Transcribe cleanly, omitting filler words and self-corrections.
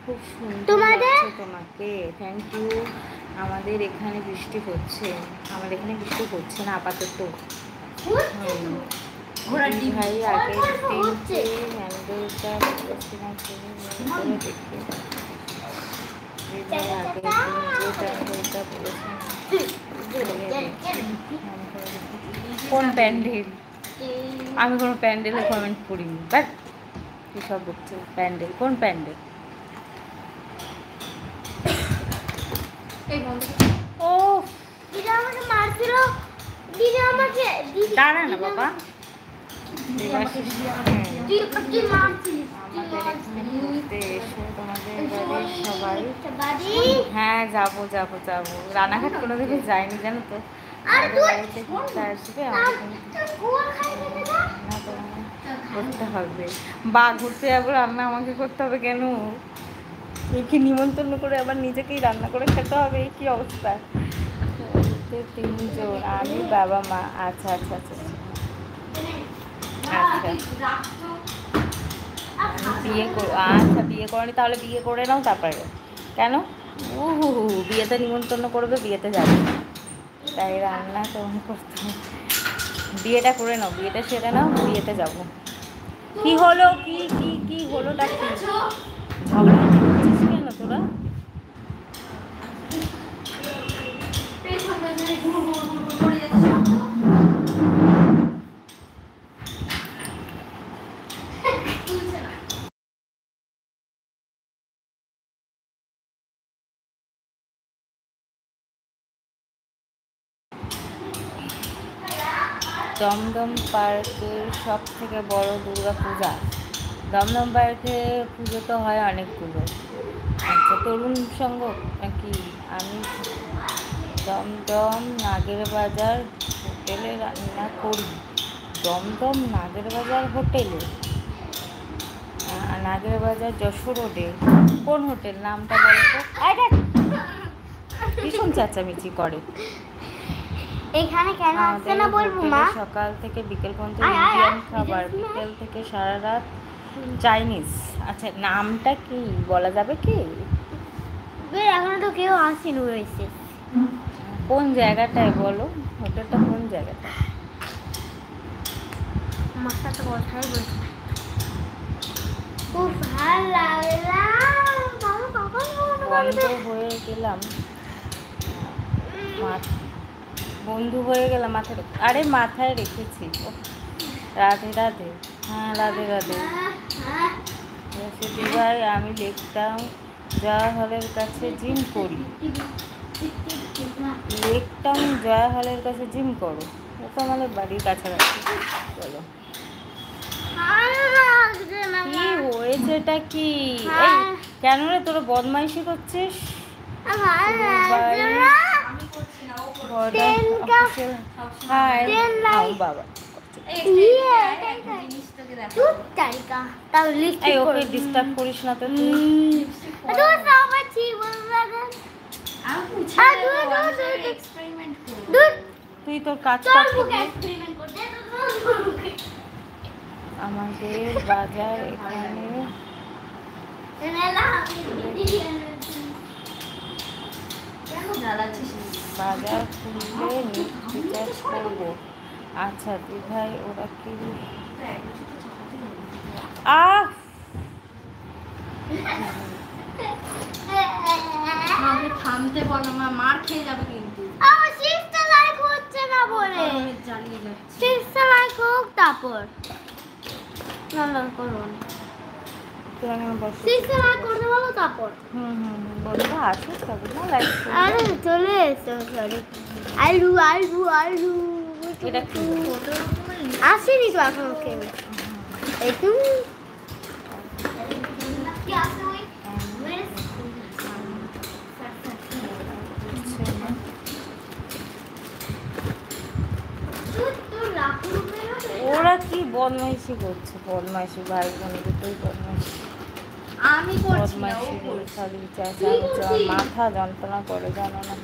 খুব সুন্দর লাগছে তোমাকে, থ্যাংক ইউ। আমাদের এখানে বৃষ্টি হচ্ছে, আমাদের এখানে বৃষ্টি হচ্ছে না আপাতত। ভাই আগের দিনকে হ্যান্ডেলটা বলেছিলাম দেখে কোন প্যান্ডেল? আমি কোনো প্যান্ডেলে কমেন্ট করিনি, বাট কী সব বলছে প্যান্ডেল, কোন প্যান্ডেল? ও দাঁড়া না বাবা, হ্যাঁ যাবো যাবো যাবো। রানাঘাট কোনোদিকে যায়নি জানো তো, বাড়িতে ঘুরতে আসবে, করতে হবে। বা ঘুরতে যাবো, রান্না আমাকে করতে হবে কেন? একে নিমন্ত্রণ করে আবার নিজেকেই রান্না করে খেতে হবে, এই কি অবস্থা? তিনজন, আমি বাবা মা। আচ্ছা আচ্ছা আচ্ছা আচ্ছা, বিয়ে আচ্ছা বিয়ে করনি, তাহলে বিয়ে করে নাও তারপরে। কেন? বিয়েতে নিমন্ত্রণ করবে, বিয়েতে যাবে, তাই রান্না তোমার করতে হবে। বিয়েটা করে নাও, বিয়েটা সেরে নাও, বিয়েতে যাবো। কি হলো, কি কি কি হলোটা কি? ঝগড়া করছিস কেন তোরা? দমদম পার্কের সব থেকে বড় দুর্গা পূজা। দমদম পার্কে পুজো তো হয় অনেকগুলো। আচ্ছা, তরুণ সঙ্গ নাকি? আমি দমদম নাগের বাজার হোটেলে রান্না করি। দমদম নাগের বাজার হোটেলে? নাগের বাজার যশোর রোডে কোন হোটেল, নামটা বলো তো? ভীষণ চেঁচামেচি করে। এখানে কেন আসছে না বলবো মা? সকাল থেকে বিকেল পর্যন্ত ইন্ডিয়ান খাবার, বিকেল থেকে সারা রাত চাইনিজ। আচ্ছা, নামটা কি বলা যাবে কি? এখনো তো কেউ আসেনি হয়েছে। কোন জায়গাটায় বলো, হোটেলটা কোন জায়গাটা? মাথা তো কথাই বলছে। খুব ভালো লাগলাম, বন্ধ হয়ে গেলাম, বন্ধু হয়ে গেলাম মাথায়। আরে মাথায় রেখেছি। রাধে রাধে। হ্যাঁ রাধে রাধে। ভাই আমি লেকটাউন জয়া হলের কাছে জিম করি। লেকটাউন জয়া হলের কাছে জিম করো? ও তো আমাদের বাড়ির কাছাকাছি। চলো, কি হয়েছে, এটা কি? এই কেন রে তোরা বদমাইশি করছিস? বাবা ওকে ডিস্টার্ব করিস না তো। তুই তোর কাজ আমাদের বাজার এখানে বাজার খুললে রিচার্জ করবো। আচ্ছা দিভাই ওরা কি থামতে বলো মা, মার খেয়ে যাবে কিন্তু। আমার সিস্টার লাইক হচ্ছে না বলে জ্বালিয়ে যাচ্ছে। সিস্টার লাইক হোক তারপর না করুন। সিস্টার লাইক করতে বলো তারপর। বলবো আসুক তবে না লাইক। আরে চলে এসো, সরি। আলু আলু আলু এটা কি আসেনি তো এখন কেউ। এই তুমি ওরা কি বদমাইশি করছে? বদমাইশি ভাই বোন দুটোই বদমাইশি। আমি বদমাইশি খালি মাথা যন্ত্রণা করে, জানো না?